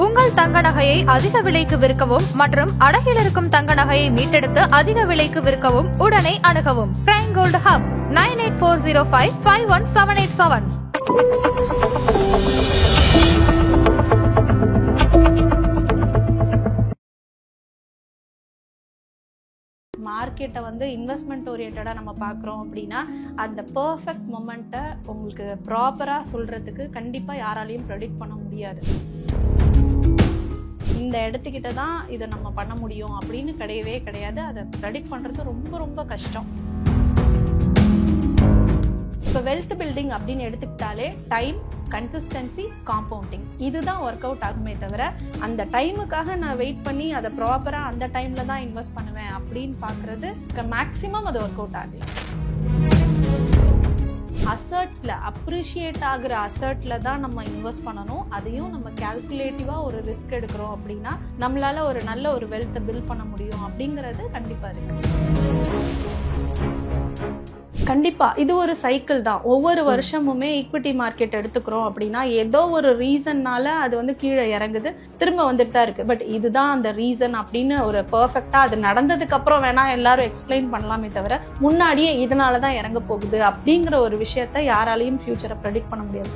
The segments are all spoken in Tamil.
உங்கள் தங்க நகையை அதிக விலைக்கு விற்கவும் மற்றும் அடகில் இருக்கும் தங்க நகையை மீட்டெடுத்து அதிக விலைக்கு விற்கவும் உடனே அணுகவும் பிரைம் கோல்டு ஹப் 9840551787. மார்க்கெட்டை வந்து இன்வெஸ்ட்மெண்ட் ஓரியன்டாக நம்ம பார்க்குறோம் அப்படின்னா அந்த பர்ஃபெக்ட் மொமெண்ட்டை உங்களுக்கு ப்ராப்பராக சொல்கிறதுக்கு கண்டிப்பாக யாராலையும் ப்ரெடிக்ட் பண்ண முடியாது. இந்த இடத்துக்கிட்ட தான் இதை நம்ம பண்ண முடியும் அப்படின்னு கிடையவே கிடையாது. அதை ப்ரெடிக்ட் பண்ணுறது ரொம்ப ரொம்ப கஷ்டம். இப்போ வெல்த் பில்டிங் அப்படின்னு எடுத்துக்கிட்டாலே டைம், கன்சிஸ்டன்சி, காம்பவுண்டிங் இதுதான் ஒர்க் அவுட் ஆகுமே தவிர அந்த டைமுக்காக நான் வெயிட் பண்ணி அதை ப்ராப்பராக அந்த டைமில் தான் இன்வெஸ்ட் பண்ணுவேன் அப்படின்னு பார்க்குறது மேக்ஸிமம் அது ஒர்க் அவுட் ஆகல. அசர்ட்ஸில் அப்ரிஷியேட் ஆகிற அசர்ட்டில் தான் நம்ம இன்வெஸ்ட் பண்ணணும். அதையும் நம்ம கால்குலேட்டிவாக ஒரு ரிஸ்க் எடுக்கிறோம் அப்படின்னா நம்மளால ஒரு நல்ல ஒரு வெல்த்தை பில்ட் பண்ண முடியும் அப்படிங்கிறது கண்டிப்பாக இருக்கு. கண்டிப்பா இது ஒரு சைக்கிள் தான். ஒவ்வொரு வருஷமுமே ஈக்விட்டி மார்க்கெட் எடுத்துக்கிறோம் அப்படின்னா ஏதோ ஒரு ரீசன்னால அது வந்து கீழே இறங்குது, திரும்ப வந்துட்டு தான் இருக்கு. பட் இதுதான் அந்த ரீசன் அப்படின்னு ஒரு பெர்ஃபெக்டா அது நடந்ததுக்கு அப்புறம் வேணா எல்லாரும் எக்ஸ்பிளைன் பண்ணலாமே தவிர முன்னாடியே இதனாலதான் இறங்க போகுது அப்படிங்கிற ஒரு விஷயத்த யாராலையும் ஃபியூச்சரை ப்ரெடிக்ட் பண்ண முடியாது.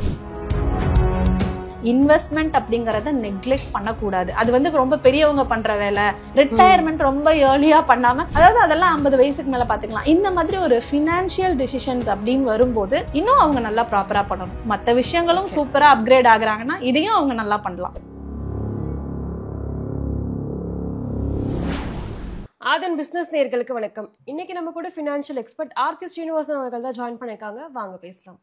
இன்வெஸ்ட்மெண்ட் அப்படிங்கறத நெக்லெக்ட் பண்ணக்கூடாது. அது வந்து ரொம்ப பெரியவங்க பண்ற வேலை, ரிட்டையர்மெண்ட் ரொம்ப ஏர்லியா பண்ணாம, அதாவது அதெல்லாம் 50 வயசுக்கு மேல பாத்துக்கலாம். இந்த மாதிரி ஒரு ஃபினான்ஷியல் டிசிஷன்ஸ் அப்படின்னு வரும்போது இன்னும் அவங்க நல்லா ப்ராப்பரா பண்ணணும். மற்ற விஷயங்களும் சூப்பரா அப்கிரேட் ஆகுறாங்கன்னா இதையும் அவங்க நல்லா பண்ணலாம். ஆதன் பிசினஸ் நேயர்களுக்கு வணக்கம். இன்னைக்கு நம்ம கூட ஃபினான்ஷியல் எக்ஸ்பர்ட் ஆர்த்தி ஸ்ரீனிவாசன் அவர்கள் தான் ஜாயின் பண்ணிருக்காங்க. வாங்க பேசலாம்.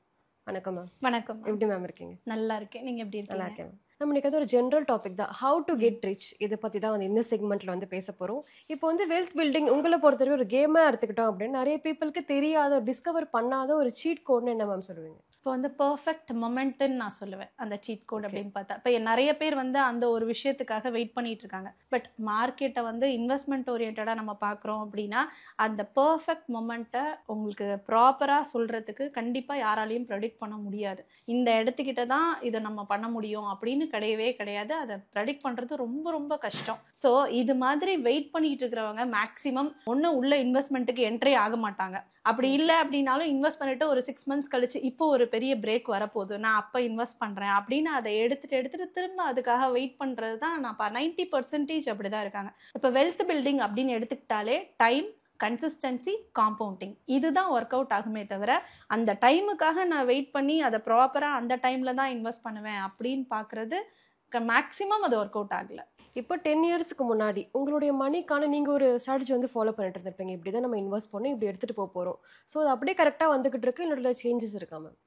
வணக்கம் மேம். வணக்கம். எப்படி மேம் இருக்கீங்க? நல்லா இருக்கேன். நீங்க எப்படி இருக்கீங்க? நல்லா இருக்கேன். நம்ம இன்னைக்கு ஒரு ஜென்ரல் டாபிக் தான், ஹவு டு கெட் ரிச். இதை பத்தி தான் வந்து இந்த செக்மெண்ட்ல வந்து பேச போறோம். இப்போ வந்து வெல்த் பில்டிங் உங்களை பொறுத்தவரை ஒரு கேமா எடுத்துக்கிட்டோம் அப்படின்னு நிறைய பீப்புளுக்கு தெரியாத, டிஸ்கவர் பண்ணாத ஒரு சீட் கோட்னு என்ன மேம் சொல்லுவீங்க? இப்போ வந்து பர்ஃபெக்ட் மொமெண்ட்னு நான் சொல்லுவேன் அந்த சீட் கோட் அப்படின்னு பார்த்தா. இப்போ நிறைய பேர் வந்து அந்த ஒரு விஷயத்துக்காக வெயிட் பண்ணிட்டு இருக்காங்க. பட் மார்க்கெட்டை வந்து இன்வெஸ்ட்மெண்ட் ஓரியன்டாக நம்ம பார்க்குறோம் அப்படின்னா அந்த பர்ஃபெக்ட் மொமெண்ட்டை உங்களுக்கு ப்ராப்பராக சொல்கிறதுக்கு கண்டிப்பாக யாராலையும் ப்ரெடிக்ட் பண்ண முடியாது. இந்த இடத்துக்கிட்ட தான் இதை நம்ம பண்ண முடியும் அப்படின்னு கிடையவே கிடையாது. அதை ப்ரெடிக்ட் பண்ணுறது ரொம்ப ரொம்ப கஷ்டம். ஸோ இது மாதிரி வெயிட் பண்ணிட்டு இருக்கிறவங்க மேக்ஸிமம் ஒன்று உள்ள இன்வெஸ்ட்மெண்ட்டுக்கு என்ட்ரி ஆக மாட்டாங்க. அப்படி இல்லை அப்படின்னாலும் இன்வெஸ்ட் பண்ணிட்டு ஒரு 6 months கழிச்சு இப்போ ஒரு பெரிய பிரேக் வரப்போகுது, நான் அப்போ இன்வெஸ்ட் பண்ணுறேன் அப்படின்னு அதை எடுத்துட்டு திரும்ப அதுக்காக வெயிட் பண்ணுறது தான். நான் 90% அப்படி தான் இருக்காங்க. இப்போ வெல்த் பில்டிங் அப்படின்னு எடுத்துக்கிட்டாலே டைம், கன்சிஸ்டன்சி, காம்பவுண்டிங் இதுதான் ஒர்க் அவுட் ஆகுமே தவிர அந்த டைமுக்காக நான் வெயிட் பண்ணி அதை ப்ராப்பராக அந்த டைமில் தான் இன்வெஸ்ட் பண்ணுவேன் அப்படின்னு பார்க்குறது மேக்ஸிமம் அது ஒர்க் அவுட் ஆகலை. இப்போ 10 இயர்ஸ்க்கு முன்னாடி உங்களுடைய மணிக்கான நீங்கள் ஒரு ஸ்ட்ராட்டஜி வந்து ஃபாலோ பண்ணிட்டு இருந்திருப்பீங்க. இப்படி தான் நம்ம இன்வெஸ்ட் பண்ணோம், இப்படி எடுத்துகிட்டு போகிறோம். ஸோ அது அப்படியே கரெக்டாக வந்துக்கிட்டு இருக்கு, என்னோட சேஞ்சஸ் இருக்கா மேம்?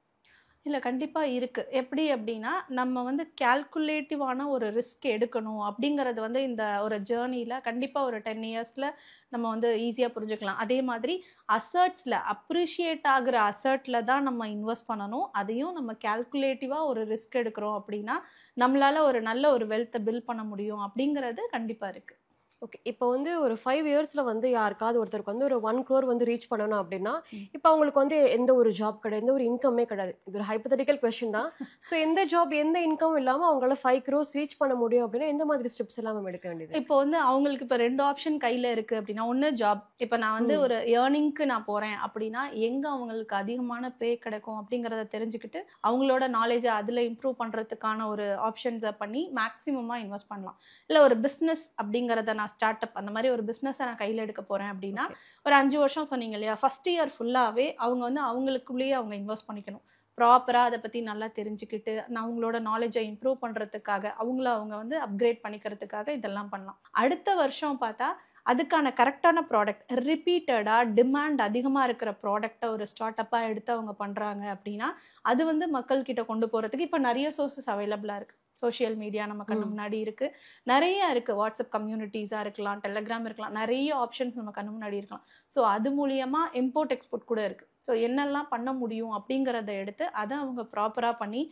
இல்லை, கண்டிப்பாக இருக்குது. எப்படி அப்படின்னா நம்ம வந்து கால்குலேட்டிவான ஒரு ரிஸ்க் எடுக்கணும் அப்படிங்கிறது வந்து இந்த ஒரு ஜேர்னியில் கண்டிப்பாக ஒரு 10 இயர்ஸில் நம்ம வந்து ஈஸியாக புரிஞ்சுக்கலாம். அதே மாதிரி அசர்ட்ஸில் அப்ரிஷியேட் ஆகிற அசர்ட்டில் தான் நம்ம இன்வெஸ்ட் பண்ணணும். அதையும் நம்ம கால்குலேட்டிவாக ஒரு ரிஸ்க் எடுக்கிறோம் அப்படின்னா நம்மளால் ஒரு நல்ல ஒரு வெல்த்தை பில்ட் பண்ண முடியும் அப்படிங்கிறது கண்டிப்பாக இருக்குது. ஓகே. இப்போ வந்து ஒரு 5 இயர்ஸில் வந்து யாருக்காவது ஒருத்தருக்கு வந்து ஒரு 1 crore வந்து ரீச் பண்ணணும் அப்படின்னா இப்போ அவங்களுக்கு வந்து எந்த ஒரு ஜாப் கிடையாது, எந்த ஒரு இன்கமே கிடையாது. இது ஒரு ஹைப்போதெட்டிக்கல் கொஸ்டின் தான். ஸோ எந்த ஜாப், எந்த இன்கம் இல்லாமல் அவங்களால 5 crores ரீச் பண்ண முடியும் அப்படின்னா எந்த மாதிரி ஸ்டெப்ஸ் எல்லாம் நம்ம எடுக்க வேண்டியது? இப்போ வந்து அவங்களுக்கு இப்போ 2 ஆப்ஷன் கையில் இருக்குது அப்படின்னா, ஒன்று ஜாப். இப்போ நான் வந்து ஒரு ஏர்னிங்க்கு நான் போகிறேன் அப்படின்னா எங்கே அவங்களுக்கு அதிகமான பே கிடைக்கும் அப்படிங்கிறத தெரிஞ்சுக்கிட்டு அவங்களோட நாலேஜை அதில் இம்ப்ரூவ் பண்ணுறதுக்கான ஒரு ஆப்ஷன்ஸை பண்ணி மேக்ஸிமமாக இன்வெஸ்ட் பண்ணலாம். இல்லை ஒரு பிஸ்னஸ் அப்படிங்கிறத நான் ஸ்டார்ட் அப் அந்த மாதிரி ஒரு பிஸ்னஸை நான் கையில் எடுக்க போகிறேன் அப்படின்னா ஒரு 5 வருஷம் சொன்னீங்க இல்லையா, ஃபர்ஸ்ட் இயர் ஃபுல்லாகவே அவங்க வந்து அவங்களுக்குள்ளேயே அவங்க இன்வெஸ்ட் பண்ணிக்கணும். ப்ராப்பராக அதை பற்றி நல்லா தெரிஞ்சுக்கிட்டு அவங்களோட நாலேஜை இம்ப்ரூவ் பண்ணுறதுக்காக அவங்க வந்து அப்கிரேட் பண்ணிக்கிறதுக்காக இதெல்லாம் பண்ணலாம். அடுத்த வருஷம் பார்த்தா அதுக்கான கரெக்டான ப்ராடக்ட், ரிப்பீட்டடாக டிமாண்ட் அதிகமாக இருக்கிற ப்ராடக்டை ஒரு ஸ்டார்ட் அப்பாக எடுத்து அவங்க பண்ணுறாங்க அப்படின்னா அது வந்து மக்கள்கிட்ட கொண்டு போகிறதுக்கு இப்போ நிறைய சோர்சஸ் அவைலபிளாக இருக்குது. சோஷியல் மீடியா நம்ம கண்ணு முன்னாடி இருக்குது, நிறைய இருக்குது. வாட்ஸ்அப் கம்யூனிட்டிஸாக இருக்கலாம், டெலகிராம் இருக்கலாம், நிறைய ஆப்ஷன்ஸ் நம்ம கண்ணு முன்னாடி இருக்கலாம். ஸோ அது மூலியமாக இம்போர்ட் எக்ஸ்போர்ட் கூட இருக்குது. ஸோ ஸோ என்னெல்லாம் பண்ண முடியும் அப்படிங்கிறத எடுத்து அதை அவங்க ப்ராப்பராக பண்ணி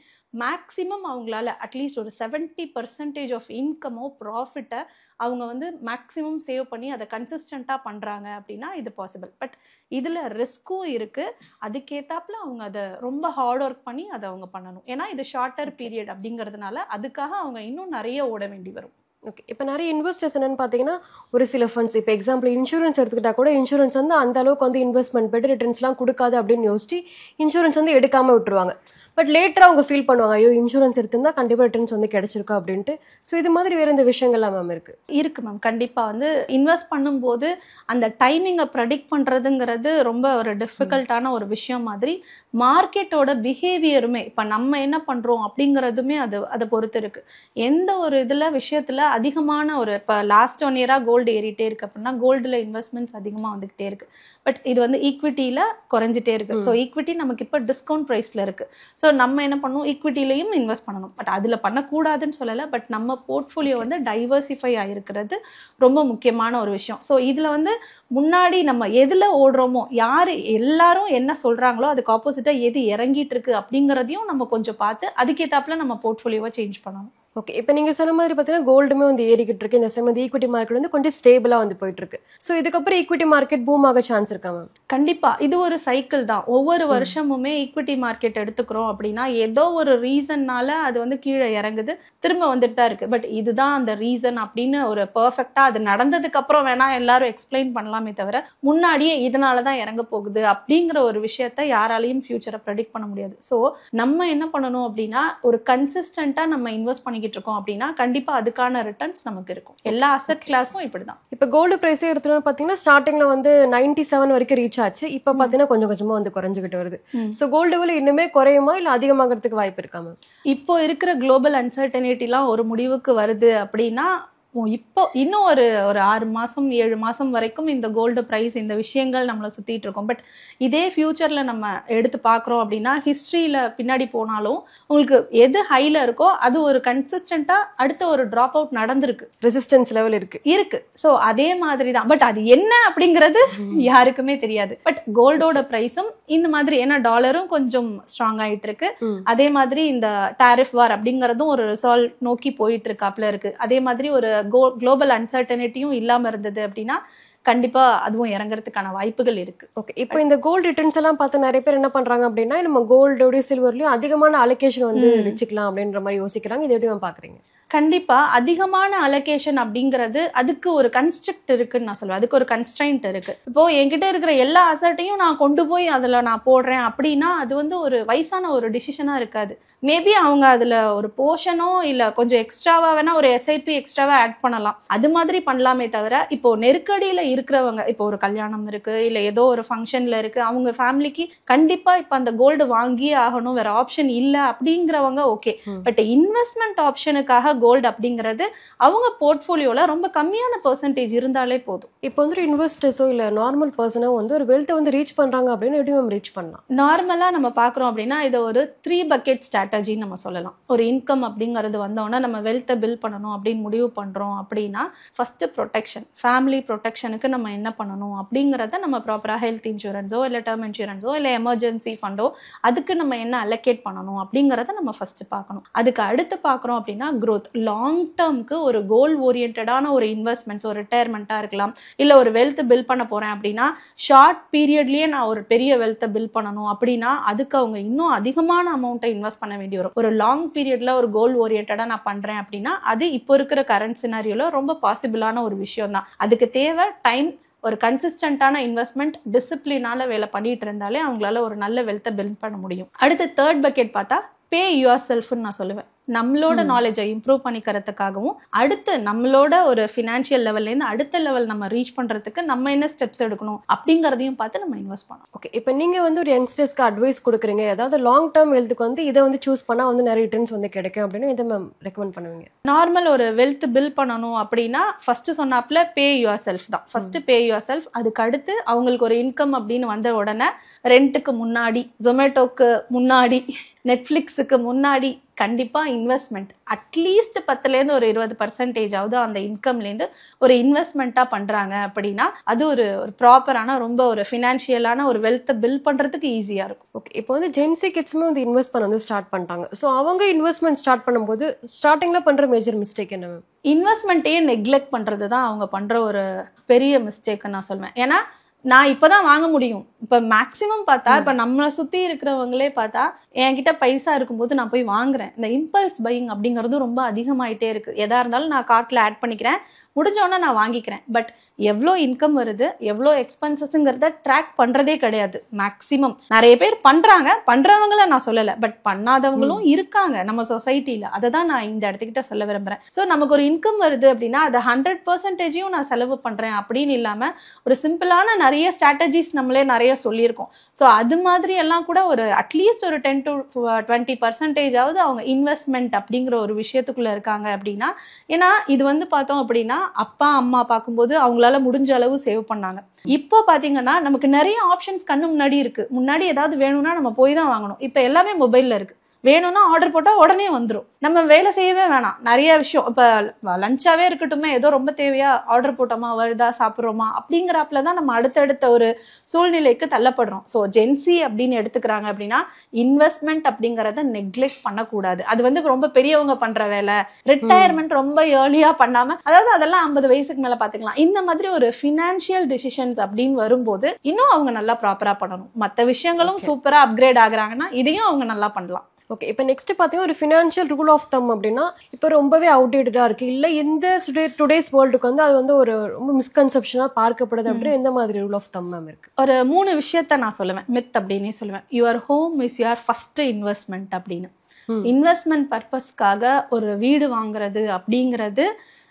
மேக்ஸிமம் அவங்களால அட்லீஸ்ட் ஒரு 70% ஆஃப் இன்கமோ ப்ராஃபிட்டை அவங்க வந்து மேக்ஸிமம் சேவ் பண்ணி அதை கன்சிஸ்டண்ட்டாக பண்ணுறாங்க அப்படின்னா இது பாசிபிள். பட் இதில் ரிஸ்க்கும் இருக்குது, அதுக்கேற்றாப்புல அவங்க அதை ரொம்ப ஹார்ட் ஒர்க் பண்ணி அதை அவங்க பண்ணணும். ஏன்னா இது ஷார்ட்டர் பீரியட் அப்படிங்கிறதுனால அதுக்காக அவங்க இன்னும் நிறைய ஓட வேண்டி வரும். ஓகே, இப்போ நிறைய இன்வெஸ்டர்ஸ் என்னன்னு பார்த்தீங்கன்னா ஒரு சில ஃபண்ட்ஸ், இப்போ எக்ஸாம்பிள் இன்சூரன்ஸ் எடுத்துக்கிட்டா கூட இன்சூரன்ஸ் வந்து அந்த அளவுக்கு வந்து இன்வெஸ்ட்மெண்ட் போய்ட்டு ரிட்டர்ன்ஸ்லாம் கொடுக்காது அப்படின்னு யோசிச்சு இன்சூரன்ஸ் வந்து எடுக்காமல் விட்டுருவாங்க. பட் லேட்டராக அவங்க ஃபீல் பண்ணுவாங்க, ஐயோ இன்சூரன்ஸ் எடுத்திருந்தா கண்டிப்பாக ரிட்டர்ன்ஸ் வந்து கிடைச்சிருக்கா அப்படின்ட்டு. ஸோ இது மாதிரி வேறு இந்த விஷயங்கள்லாம் மேம் இருக்குது மேம். கண்டிப்பாக வந்து இன்வெஸ்ட் பண்ணும்போது அந்த டைமிங்கை ப்ரெடிக்ட் பண்ணுறதுங்கிறது ரொம்ப ஒரு டிஃபிகல்ட்டான ஒரு விஷயம் மாதிரி மார்க்கெட்டோட பிஹேவியருமே இப்போ நம்ம என்ன பண்ணுறோம் அப்படிங்கிறதுமே அதை பொறுத்து இருக்குது. எந்த ஒரு விஷயத்தில் அதிகமான ஒரு இப்போ லாஸ்ட் 1 இயராக கோல்டு ஏறிட்டே இருக்குது அப்படின்னா கோல்டில் இன்வெஸ்ட்மெண்ட்ஸ் அதிகமாக வந்துக்கிட்டே இருக்குது. பட் இது வந்து ஈக்விட்டியில் குறைஞ்சிட்டே இருக்குது. ஸோ ஈக்விட்டி நமக்கு இப்போ டிஸ்கவுண்ட் ப்ரைஸில் இருக்குது. ஸோ நம்ம என்ன பண்ணுவோம், ஈக்விட்டிலையும் இன்வெஸ்ட் பண்ணணும். பட் அதில் பண்ணக்கூடாதுன்னு சொல்லலை, பட் நம்ம போர்ட்ஃபோலியோ வந்து டைவர்சிஃபை ஆகிருக்கிறது ரொம்ப முக்கியமான ஒரு விஷயம். ஸோ இதில் வந்து முன்னாடி நம்ம எதில் ஓடுறோமோ, யார் எல்லாரும் என்ன சொல்கிறாங்களோ அதுக்கு ஆப்போசிட்டாக எது இறங்கிட்டு இருக்கு அப்படிங்கிறதையும் நம்ம கொஞ்சம் பார்த்து அதுக்கேற்றாப்புல நம்ம போர்ட்ஃபோலியோவை சேஞ்ச் பண்ணணும். ஓகே, இப்போ நீங்கள் சொன்ன மாதிரி பார்த்தீங்கன்னா கோல்டுமே வந்து ஏறிக்கிட்டு இருக்கு, இந்த சமயம் ஈக்விட்டி மார்க்கெட் வந்து கொஞ்சம் ஸ்டேபிளாக வந்து போயிட்டு இருக்கு. ஸோ இதுக்கப்புறம் ஈக்விட்டி மார்க்கெட் பூம் ஆக சான்ஸ் இருக்கா மேம்? கண்டிப்பாக இது ஒரு சைக்கிள் தான். ஒவ்வொரு வருஷமுமே ஈக்விட்டி மார்க்கெட் எடுத்துக்கிறோம் அப்படின்னா ஏதோ ஒரு ரீசன்னால அது வந்து கீழே இறங்குது, திரும்ப வந்துட்டு தான் இருக்கு. பட் இதுதான் அந்த ரீசன் அப்படின்னு ஒரு பர்ஃபெக்டாக அது நடந்ததுக்கு அப்புறம் வேணா எல்லாரும் எக்ஸ்பிளைன் பண்ணலாமே தவிர முன்னாடியே இதனால தான் இறங்க போகுது அப்படிங்கிற ஒரு விஷயத்த யாராலையும் ஃபியூச்சரை ப்ரெடிக்ட் பண்ண முடியாது. ஸோ நம்ம என்ன பண்ணணும் அப்படின்னா ஒரு கன்சிஸ்டண்டா நம்ம இன்வெஸ்ட் பண்ணிக்கிட்டு இருக்கோம் அப்படின்னா கண்டிப்பா அதுக்கான ரிட்டர்ன்ஸ் நமக்கு இருக்கும். எல்லா அசெட் கிளாஸும் இப்படிதான். இப்போ கோல்டு பிரைஸ் எடுத்துட்டு பார்த்தீங்கன்னா ஸ்டார்டிங்ல வந்து 97 வரைக்கும் ரீச் ஆச்சு. இப்போ பார்த்தீங்கன்னா கொஞ்சம் கொஞ்சமா வந்து குறைஞ்சிக்கிட்டு வருது. ஸோ கோல்டு விலை இன்னுமே குறையுமா இல்லை அதிகமாகிறதுக்கு வாய்ப்பு இருக்கா மேம்? இப்போ இருக்கிற குளோபல் அன்சர்டனிட்டிலாம் ஒரு முடிவுக்கு வருது அப்படின்னா இப்போ இன்னும் ஒரு 6 மாதம் 7 மாதம் வரைக்கும் இந்த கோல்டு ப்ரைஸ் இந்த விஷயங்கள் நம்மளை சுற்றிட்டு இருக்கோம். பட் இதே ஃபியூச்சரில் நம்ம எடுத்து பார்க்குறோம் அப்படின்னா ஹிஸ்ட்ரியில் பின்னாடி போனாலும் உங்களுக்கு எது ஹையில் இருக்கோ அது ஒரு கன்சிஸ்டண்ட்டாக அடுத்த ஒரு ட்ராப் அவுட் நடந்திருக்கு, ரெசிஸ்டன்ஸ் லெவல் இருக்கு. ஸோ அதே மாதிரி தான். பட் அது என்ன அப்படிங்கிறது யாருக்குமே தெரியாது. பட் கோல்டோட ப்ரைஸும் இந்த மாதிரி, ஏன்னா டாலரும் கொஞ்சம் ஸ்ட்ராங் ஆகிட்டு இருக்கு, அதே மாதிரி இந்த டாரிஃப் வார் அப்படிங்கிறதும் ஒரு ரிசால்வ் நோக்கி போயிட்டு இருக்காப்புல இருக்கு. அதே மாதிரி ஒரு குளோபல் அன்சர்டனிட்டியும் இல்லாம இருந்தது அப்படின்னா கண்டிப்பா அதுவும் இறங்குறதுக்கான வாய்ப்புகள் இருக்கு. ஓகே, இப்போ இந்த கோல்டு ரிட்டர்ன்ஸ் எல்லாம் பார்த்து நிறைய பேர் என்ன பண்றாங்க அப்படின்னா நம்ம கோல்டோட சில்வர்லயும் அதிகமான அலோகேஷன் வந்து வச்சுக்கலாம் அப்படின்ற மாதிரி யோசிக்கிறாங்க. இது எப்படி பாக்குறீங்க? கண்டிப்பா அதிகமான அலோகேஷன் அப்படிங்கிறது அதுக்கு ஒரு கன்ஸ்ட்ரக்ட் இருக்குன்னு நான் சொல்லுவேன், அதுக்கு ஒரு கன்ஸ்ட்ரைன்ட் இருக்கு. இப்போ என்கிட்ட இருக்கிற எல்லா அசட்டையும் நான் கொண்டு போய் அதுல நான் போடுறேன் அப்படின்னா அது வந்து ஒரு வயசான ஒரு டிசிஷனா இருக்காது. மேபி அவங்க அதுல ஒரு போர்ஷனோ இல்ல கொஞ்சம் எக்ஸ்ட்ராவா வேணா ஒரு எஸ்ஐபி எக்ஸ்ட்ராவா ஆட் பண்ணலாம், அது மாதிரி பண்ணலாமே தவிர இப்போ நெருக்கடியில இருக்கிறவங்க, இப்போ ஒரு கல்யாணம் இருக்கு இல்ல ஏதோ ஒரு ஃபங்க்ஷன்ல இருக்கு, அவங்க ஃபேமிலிக்கு கண்டிப்பா இப்ப அந்த கோல்டு வாங்கியே ஆகணும், வேற ஆப்ஷன் இல்ல அப்படிங்கிறவங்க ஓகே. பட் இன்வெஸ்ட்மெண்ட் ஆப்ஷனுக்காக கோல்டு அப்படிங்கிறது அவங்க போர்ட்ஃபோலியோல ரொம்ப கம்மியான பெர்சன்டேஜ் இருந்தாலே போதும். இப்போ வந்து இன்வெஸ்டர்ஸோ இல்ல நார்மல் பர்சனோ வந்து ஒரு வெல்த்தை வந்து ரீச் பண்றாங்க அப்படின்னு எப்படி நம்ம ரீச் பண்ணலாம்? நார்மலா நம்ம பாக்குறோம் அப்படின்னா இதை ஒரு 3 பக்கெட் ஸ்ட்ராட்டஜி நம்ம சொல்லலாம். ஒரு இன்கம் அப்படிங்கிறது வந்தோன்னா நம்ம வெல்த்தை பில்ட் பண்ணணும் அப்படின்னு முடிவு பண்றோம் அப்படின்னா ஃபர்ஸ்ட் ப்ரொடெக்ஷன், ஃபேமிலி ப்ரொடெக்ஷனுக்கு நம்ம என்ன பண்ணணும் அப்படிங்கிறத நம்ம ப்ராப்பரா ஹெல்த் இன்சூரன்ஸோ இல்ல டேர்ம் இன்சூரன்ஸோ இல்ல எமர்ஜென்சி ஃபண்டோ அதுக்கு நம்ம என்ன அலோகேட் பண்ணணும் அப்படிங்கிறத நம்ம ஃபர்ஸ்ட் பார்க்கணும். அதுக்கு அடுத்து பார்க்குறோம் அப்படின்னா growth, லாங் டேர்முக்கு ஒரு கோல் ஓரியன்டான ஒரு இன்வெஸ்ட்மெண்ட்ஸ், ஒரு ரிட்டையர்மெண்ட்டா இருக்கலாம் இல்ல ஒரு வெல்த் பில்ட் பண்ண போறேன் அப்படின்னா ஷார்ட் பீரியட்லயே நான் ஒரு பெரிய வெல்த்தை பில்ட் பண்ணணும் அப்படின்னா அதுக்கு அவங்க இன்னும் அதிகமான அமௌண்ட்டை இன்வெஸ்ட் பண்ண வேண்டி வரும். ஒரு லாங் பீரியட்ல ஒரு கோல் ஓரியன்டா நான் பண்றேன் அப்படின்னா அது இப்போ இருக்கிற கரண்ட் சினாரியோல ரொம்ப பாசிபிளான ஒரு விஷயம் தான். அதுக்கு தேவை டைம், ஒரு கன்சிஸ்டன்டான இன்வெஸ்ட்மெண்ட், டிசிப்ளினால வேலை பண்ணிட்டு இருந்தாலே அவங்களால ஒரு நல்ல வெல்த்தை பில்ட் பண்ண முடியும். அடுத்து 3rd பக்கெட் பார்த்தா பே யுவர் செல்ஃப்னு நான் சொல்லுவேன். நம்மளோட நாலேஜை இம்ப்ரூவ் பண்ணிக்கிறதுக்காகவும் அடுத்து நம்மளோட ஒரு ஃபினான்ஷியல் லெவல்லேருந்து அடுத்த லெவல் நம்ம ரீச் பண்ணுறதுக்கு நம்ம என்ன ஸ்டெப்ஸ் எடுக்கணும் அப்படிங்கிறதையும் பார்த்து நம்ம இன்வெஸ்ட் பண்ணணும். ஓகே, இப்போ நீங்கள் வந்து ஒரு யங்ஸ்டர்ஸ்க்கு அட்வைஸ் கொடுக்குறீங்க, ஏதாவது லாங் டேர்ம் வெல்த்துக்கு வந்து இதை வந்து சூஸ் பண்ணால் வந்து நிறைய ரிட்டர்ன்ஸ் வந்து கிடைக்கும் அப்படின்னு இதை மேம் ரெக்கமெண்ட் பண்ணுவீங்க? நார்மல் ஒரு வெல்த் பில்ட் பண்ணணும் அப்படின்னா ஃபர்ஸ்ட் சொன்னாப்ல பே யுவர் செல்ஃப் தான். First pay your self. அதுக்கு அடுத்து அவங்களுக்கு ஒரு இன்கம் அப்படின்னு வந்த உடனே ரெண்ட்டுக்கு முன்னாடி, ஜொமேட்டோக்கு முன்னாடி, நெட்ஃப்ளிக்ஸுக்கு முன்னாடி, கண்டிப்பா இன்வெஸ்ட்மெண்ட் அட்லீஸ்ட் 10லேருந்து ஒரு 20% அந்த இன்கம்லேருந்து ஒரு இன்வெஸ்ட்மெண்ட்டா பண்றாங்க அப்படின்னா அது ஒரு ப்ராப்பரான ரொம்ப ஒரு ஃபினான்ஷியலான ஒரு வெல்த்தை பில்ட் பண்றதுக்கு ஈஸியா இருக்கும். ஓகே, இப்போ வந்து ஜென்சி கிட்ஸுமே வந்து இன்வெஸ்ட் பண்ண வந்து ஸ்டார்ட் பண்ணிட்டாங்க. ஸோ அவங்க இன்வெஸ்ட்மெண்ட் ஸ்டார்ட் பண்ணும்போது ஸ்டார்டிங்ல பண்ற மேஜர் மிஸ்டேக் என்ன மேம்? இன்வெஸ்ட்மெண்ட்டையே நெக்லெக்ட் பண்றது தான் அவங்க பண்ற ஒரு பெரிய மிஸ்டேக்னு நான் சொல்வேன். ஏன்னா நான் இப்பதான் வாங்க முடியும். இப்ப மேக்சிமம் பார்த்தா இப்ப நம்மளை சுத்தி இருக்கிறவங்களே பார்த்தா என்கிட்ட பைசா இருக்கும்போது நான் போய் வாங்குறேன். இந்த இம்பல்ஸ் பையிங் அப்படிங்கிறது ரொம்ப அதிகமாயிட்டே இருக்கு. எதா இருந்தாலும் நான் கார்ட்ல ஆட் பண்ணிக்கிறேன், முடிஞ்சோன்னா நான் வாங்கிக்கிறேன். பட் எவ்வளோ இன்கம் வருது, எவ்வளோ எக்ஸ்பென்சஸ்ங்கிறத ட்ராக் பண்றதே கிடையாது. மேக்சிமம் நிறைய பேர் பண்றாங்க, பண்றவங்கள நான் சொல்லலை, பட் பண்ணாதவங்களும் இருக்காங்க நம்ம சொசைட்டில. அதை தான் நான் இந்த இடத்துக்கிட்ட சொல்ல விரும்புறேன். ஸோ நமக்கு ஒரு இன்கம் வருது அப்படின்னா அதை 100% நான் செலவு பண்றேன் அப்படின்னு இல்லாம ஒரு சிம்பிளான நிறைய ஸ்ட்ராட்டஜிஸ் நம்மளே நிறைய சொல்லியிருக்கோம். ஸோ அது மாதிரி எல்லாம் கூட ஒரு அட்லீஸ்ட் ஒரு 10 to 20% அவங்க இன்வெஸ்ட்மெண்ட் அப்படிங்கிற ஒரு விஷயத்துக்குள்ள இருக்காங்க அப்படின்னா. ஏன்னா இது வந்து பார்த்தோம் அப்படின்னா அப்பா அம்மா பார்க்கும்போது அவங்களால முடிஞ்ச அளவு சேவ் பண்ணாங்க. இப்போ பாத்தீங்கன்னா நமக்கு நிறைய ஆப்ஷன்ஸ் கண்ணு முன்னாடி இருக்கு. முன்னாடி ஏதாவது வேணும்னா நம்ம போய் தான் வாங்கணும். இப்போ எல்லாமே மொபைல்ல இருக்கு. வேணும்னா ஆர்டர் போட்டா உடனே வந்துடும். நம்ம வேலை செய்யவே வேணாம். நிறைய விஷயம் இப்போ லஞ்சாவே இருக்கட்டுமே, ஏதோ ரொம்ப தேவையா ஆர்டர் போட்டோமா, வருதா, சாப்பிட்றோமா அப்படிங்கிறப்பல தான் நம்ம அடுத்தடுத்த ஒரு சூழ்நிலைக்கு தள்ளப்படுறோம். ஸோ ஜென்சி அப்படின்னு எடுத்துக்கிறாங்க அப்படின்னா இன்வெஸ்ட்மெண்ட் அப்படிங்கிறத நெக்லெக்ட் பண்ணக்கூடாது. அது வந்து ரொம்ப பெரியவங்க பண்ற வேலை. ரிட்டையர்மெண்ட் ரொம்ப ஏர்லியா பண்ணாம, அதாவது அதெல்லாம் 50 வயசுக்கு மேல பாத்துக்கலாம். இந்த மாதிரி ஒரு ஃபினான்ஷியல் டிசிஷன்ஸ் அப்படின்னு வரும்போது இன்னும் அவங்க நல்லா ப்ராப்பரா பண்ணணும். மற்ற விஷயங்களும் சூப்பரா அப்கிரேட் ஆகுறாங்கன்னா இதையும் அவங்க நல்லா பண்ணலாம். ஓகே, இப்போ நெக்ஸ்ட் பார்த்தீங்கன்னா ஒரு ஃபினான்ஷியல் ரூல் ஆஃப் தம் அப்படின்னா இப்போ ரொம்பவே அவுடேட்டடாக இருக்குது, இல்லை இந்த டுடேஸ் வேர்ல்டுக்கு வந்து அது வந்து ஒரு ரொம்ப மிஸ்கன்செப்ஷனாக பார்க்கப்படுது அப்படின்னு எந்த மாதிரி ரூல் ஆஃப் தம் மேம் இருக்கு? ஒரு 3 விஷயத்த நான் சொல்லுவேன், மித் அப்படின்னே சொல்லுவேன். Your home is your first investment அப்படின்னு. இன்வெஸ்ட்மெண்ட் பர்பஸ்க்காக ஒரு வீடு வாங்குறது அப்படிங்கிறது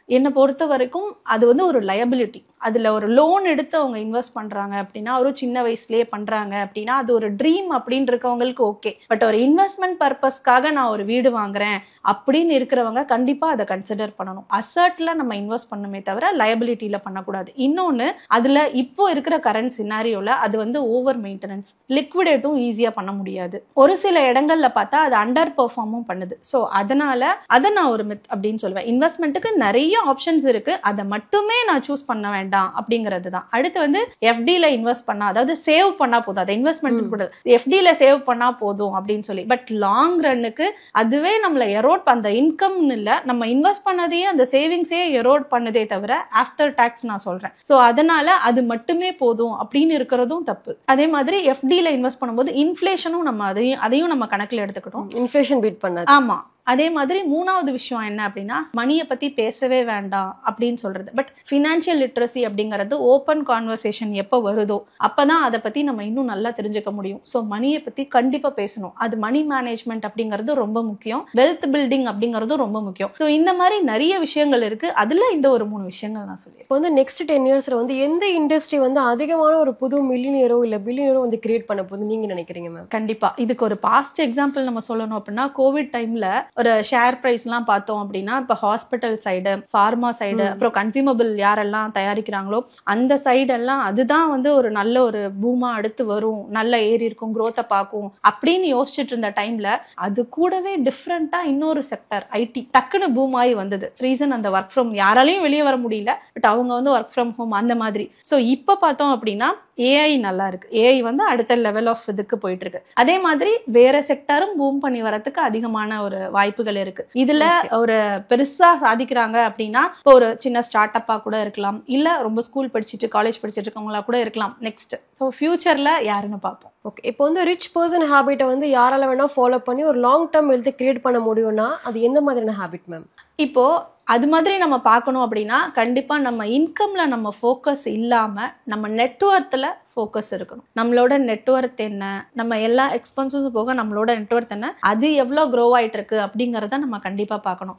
என்னை பொறுத்த வரைக்கும் அது வந்து ஒரு லயபிலிட்டி. அதில் ஒரு லோன் எடுத்து அவங்க இன்வெஸ்ட் பண்ணுறாங்க அப்படின்னா, ஒரு சின்ன வயசுலேயே பண்ணுறாங்க அப்படின்னா அது ஒரு ட்ரீம் அப்படின்னு இருக்கவங்களுக்கு ஓகே. பட் ஒரு இன்வெஸ்ட்மெண்ட் பர்பஸ்க்காக நான் ஒரு வீடு வாங்குறேன் அப்படின்னு இருக்கிறவங்க கண்டிப்பாக அதை கன்சிடர் பண்ணணும். அசர்ட்ல நம்ம இன்வெஸ்ட் பண்ணுமே தவிர லயபிலிட்டியில் பண்ணக்கூடாது. இன்னொன்று, அதில் இப்போ இருக்கிற கரண்ட் சினாரியோவில் அது வந்து ஓவர் மெயின்டெனன்ஸ், லிக்விடேட்டும் ஈஸியாக பண்ண முடியாது. ஒரு சில இடங்கள்ல பார்த்தா அது அண்டர் பெர்ஃபார்மும் பண்ணுது. ஸோ அதனால அதை நான் ஒரு மித் அப்படின்னு சொல்லுவேன். இன்வெஸ்ட்மெண்ட்டுக்கு நிறைய ஆப்ஷன்ஸ் இருக்கு, அதை மட்டுமே நான் சூஸ் பண்ண வேண்டாம் அப்படிங்கிறது தான். அடுத்து வந்து எஃப்டில இன்வெஸ்ட் பண்ணா, அதாவது சேவ் பண்ணா போதும், அது இன்வெஸ்ட்மெண்ட் கூட எஃப்டில சேவ் பண்ணா போதும் அப்படின்னு சொல்லி. பட் லாங் ரன்னுக்கு அதுவே நம்மள எரோட், அந்த இன்கம் இல்ல, நம்ம இன்வெஸ்ட் பண்ணதையே அந்த சேவிங்ஸே எரோட் பண்ணுதே தவிர ஆஃப்டர் டாக்ஸ் நான் சொல்றேன். ஸோ அதனால அது மட்டுமே போதும் அப்படின்னு இருக்கிறதும் தப்பு. அதே மாதிரி எஃப்டில இன்வெஸ்ட் பண்ணும்போது இன்ஃபிளேஷனும் நம்ம அதையும் நம்ம கணக்கில் எடுத்துக்கிட்டோம். இன்ஃபிளேஷன் பீட் பண்ணாது. ஆமா. அதே மாதிரி 3வது விஷயம் என்ன அப்படின்னா, மணியை பத்தி பேசவே வேண்டாம் அப்படின்னு சொல்றது. பட் ஃபினான்ஷியல் லிட்ரஸி அப்படிங்கிறது ஓப்பன் கான்வர்சேஷன் எப்போ வருதோ அப்பதான் அதை பத்தி நம்ம இன்னும் நல்லா தெரிஞ்சுக்க முடியும். ஸோ மணியை பத்தி கண்டிப்பா பேசணும். அது மணி மேனேஜ்மெண்ட் அப்படிங்கிறது ரொம்ப முக்கியம், வெல்த் பில்டிங் அப்படிங்கிறதும் ரொம்ப முக்கியம். ஸோ இந்த மாதிரி நிறைய விஷயங்கள் இருக்கு. அதுல இந்த ஒரு 3 விஷயங்கள் நான் சொல்லியிருக்கேன். இப்போ வந்து நெக்ஸ்ட் 10 இயர்ஸ்ல வந்து எந்த இண்டஸ்ட்ரி வந்து அதிகமான ஒரு புது மில்லியனரோ இல்ல பில்லியனரோ வந்து கிரியேட் பண்ண போகுது நீங்க நினைக்கிறீங்க மேம்? கண்டிப்பா இதுக்கு ஒரு பாஸ்ட் எக்ஸாம்பிள் நம்ம சொல்லணும் அப்படின்னா, கோவிட் டைம்ல ஒரு ஷேர் பிரைஸ் எல்லாம் பார்த்தோம் அப்படின்னா, இப்ப ஹாஸ்பிட்டல் சைடு, ஃபார்மா சைடு, அப்புறம் கன்சியூமபிள் யாரெல்லாம் தயாரிக்கிறாங்களோ அந்த சைடு எல்லாம் அதுதான் வந்து ஒரு நல்ல ஒரு பூமா அடுத்து வரும், நல்ல ஏறி இருக்கும், குரோத்தை பார்க்கும் அப்படின்னு யோசிச்சுட்டு இருந்த டைம்ல அது கூடவே டிஃப்ரெண்டா இன்னொரு செக்டர் ஐடி டக்குன்னு பூம் ஆகி வந்தது. ரீசன் அந்த ஒர்க் ஃப்ரம், யாராலையும் வெளியே வர முடியல, பட் அவங்க வந்து ஒர்க் ஃப்ரம் ஹோம் அந்த மாதிரி. ஸோ இப்ப பார்த்தோம் அப்படின்னா ஏஐ நல்லா இருக்கு. ஏஐ வந்து அடுத்த லெவல் ஆஃப் இதுக்கு போயிட்டு இருக்கு. அதே மாதிரி வேற செக்டரும் பூம் பண்ணி வரதுக்கு அதிகமான ஒரு வாய்ப்புகள் இருக்கு. இதுல ஒரு பெருசா சாதிக்கிறாங்க அப்படின்னா இப்போ ஒரு சின்ன ஸ்டார்ட் அப்பா கூட இருக்கலாம், இல்ல ரொம்ப ஸ்கூல் படிச்சுட்டு காலேஜ் படிச்சுட்டு இருக்கவங்களா கூட இருக்கலாம் நெக்ஸ்ட். ஸோ ஃபியூச்சர்ல யாருன்னு பார்ப்போம். ஓகே, இப்போ வந்து ரிச் பர்சன் ஹேபிட்டை வந்து யாரால வேணா ஃபாலோ பண்ணி ஒரு லாங் டேர்ம் வெல்த் கிரியேட் பண்ண முடியும்னா அது எந்த மாதிரியான ஹேபிட் மேம்? இப்போ அது மாதிரி நம்ம பார்க்கணும் அப்படின்னா கண்டிப்பா நம்ம இன்கம்ல நம்ம ஃபோக்கஸ் இல்லாம நம்ம நெட்வொர்த்ல ஃபோக்கஸ் இருக்கணும். நம்மளோட நெட்வொர்த் என்ன, நம்ம எல்லா எக்ஸ்பென்சஸும் போக நம்மளோட நெட்வொர்த் என்ன, அது எவ்வளோ க்ரோ ஆயிட்டு இருக்கு அப்படிங்கறத நம்ம கண்டிப்பா பார்க்கணும்.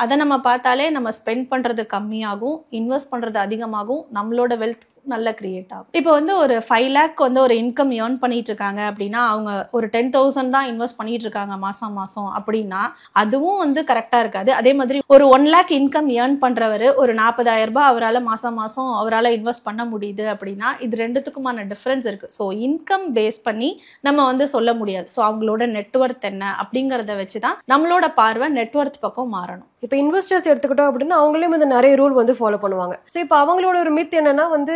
அதை நம்ம பார்த்தாலே நம்ம ஸ்பெண்ட் பண்றது கம்மியாகும், இன்வெஸ்ட் பண்றது அதிகமாகும், நம்மளோட வெல்த் நல்லா கிரியேட் ஆகும். இப்போ வந்து ஒரு 5 lakh வந்து ஒரு இன்கம் ஏர்ன் பண்ணிட்டு இருக்காங்க அப்படின்னா அவங்க ஒரு 10,000 தான் இன்வெஸ்ட் பண்ணிட்டு இருக்காங்க மாசம் மாசம் அப்படின்னா அதுவும் வந்து கரெக்டா இருக்காது. அதே மாதிரி ஒரு 1 lakh இன்கம் ஏர்ன் பண்றவர் ஒரு 40,000 ரூபாய் அவரால் மாசம் மாசம் அவரால் இன்வெஸ்ட் பண்ண முடியுது அப்படின்னா இது ரெண்டுத்துக்குமான டிஃபரன்ஸ் இருக்கு. ஸோ இன்கம் பேஸ் பண்ணி நம்ம வந்து சொல்ல முடியாது. ஸோ அவங்களோட நெட்வொர்த் என்ன அப்படிங்கறத வச்சுதான் நம்மளோட பார்வை நெட்வொர்த் பக்கம் மாறணும். இப்போ இன்வெஸ்டர்ஸ் எடுத்துக்கிட்டோம் அப்படின்னா அவங்களே வந்து நிறைய ரூல் வந்து ஃபாலோ பண்ணுவாங்க. ஸோ இப்போ அவங்களோட ஒரு மித் என்னன்னா வந்து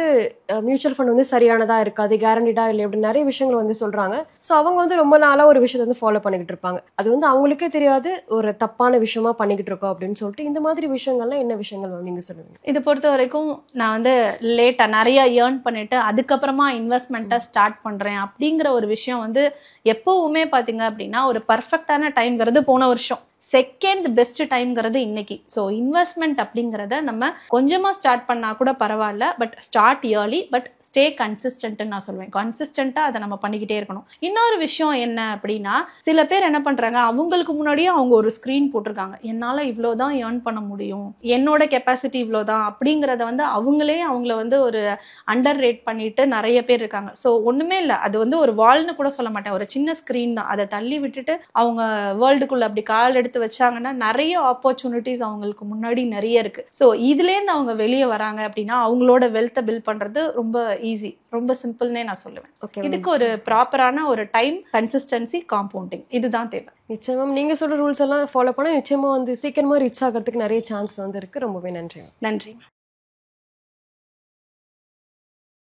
மியூச்சுவல் ஃபண்ட் வந்து சரியானதா இருக்காது, கேரண்டிடா இல்லை, இப்படி நிறைய விஷயங்கள் வந்து சொல்றாங்க. ஸோ அவங்க வந்து ரொம்ப நாளா ஒரு விஷயத்தை வந்து ஃபாலோ பண்ணிக்கிட்டு இருப்பாங்க. அது வந்து அவங்களுக்கே தெரியாது ஒரு தப்பான விஷயமா பண்ணிக்கிட்டு இருக்கோம் அப்படின்னு சொல்லிட்டு இந்த மாதிரி விஷயங்கள்லாம் என்ன விஷயங்கள் நீங்க சொல்லுவீங்க? இதை பொறுத்த வரைக்கும் நான் வந்து லேட்டா நிறைய ஏர்ன் பண்ணிட்டு அதுக்கப்புறமா இன்வெஸ்ட்மெண்ட்டை ஸ்டார்ட் பண்றேன் அப்படிங்கிற ஒரு விஷயம் வந்து எப்பவுமே பாத்தீங்க அப்படின்னா ஒரு பர்ஃபெக்டான டைம்ங்கிறது போன வருஷம், செகண்ட் பெஸ்ட் டைம்ங்கிறது இன்னைக்கு. ஸோ இன்வெஸ்ட்மெண்ட் அப்படிங்கிறத நம்ம கொஞ்சமா ஸ்டார்ட் பண்ணா கூட பரவாயில்ல, but start early, but stay consistent நான் சொல்லுவேன். கன்சிஸ்டன்டா அதை நம்ம பண்ணிக்கிட்டே இருக்கணும். இன்னொரு விஷயம் என்ன அப்படின்னா சில பேர் என்ன பண்றாங்க, அவங்களுக்கு முன்னாடியே அவங்க ஒரு ஸ்கிரீன் போட்டிருக்காங்க, என்னால இவ்வளவுதான் ஏர்ன் பண்ண முடியும், என்னோட கெப்பாசிட்டி இவ்வளவுதான் அப்படிங்கறத வந்து அவங்களே அவங்கள வந்து ஒரு அண்டர் ரேட் பண்ணிட்டு நிறைய பேர் இருக்காங்க. ஸோ ஒண்ணுமே இல்லை, அது வந்து ஒரு வால்னு கூட சொல்ல மாட்டேன், ஒரு சின்ன ஸ்கிரீன் தான். அதை தள்ளி விட்டுட்டு அவங்க வேர்ல்டுக்குள்ள அப்படி கால் எடுத்து வச்சாங்கன்னா நிறைய ஆப்பர்ச்சுனிட்டிஸ் அவங்களுக்கு முன்னாடி நிறைய இருக்கு. ஸோ இதுலேருந்து அவங்க வெளியே வராங்க அப்படின்னா அவங்களோட வெல்த்தை பில்ட் பண்றது ரொம்ப ஈஸி, ரொம்ப சிம்பிள்னே நான் சொல்லுவேன். இதுக்கு ஒரு ப்ராப்பரான ஒரு டைம், கன்சிஸ்டன்சி, காம்பவுண்டிங் இதுதான் தேவை. நிச்சயமா நீங்க சொல்ற ரூல்ஸ் எல்லாம் ஃபாலோ பண்ணா நிச்சயமா வந்து சீக்கிரமா ரீச் ஆகிறதுக்கு நிறைய சான்ஸ் வந்து இருக்கு. ரொம்பவே நன்றி. நன்றி.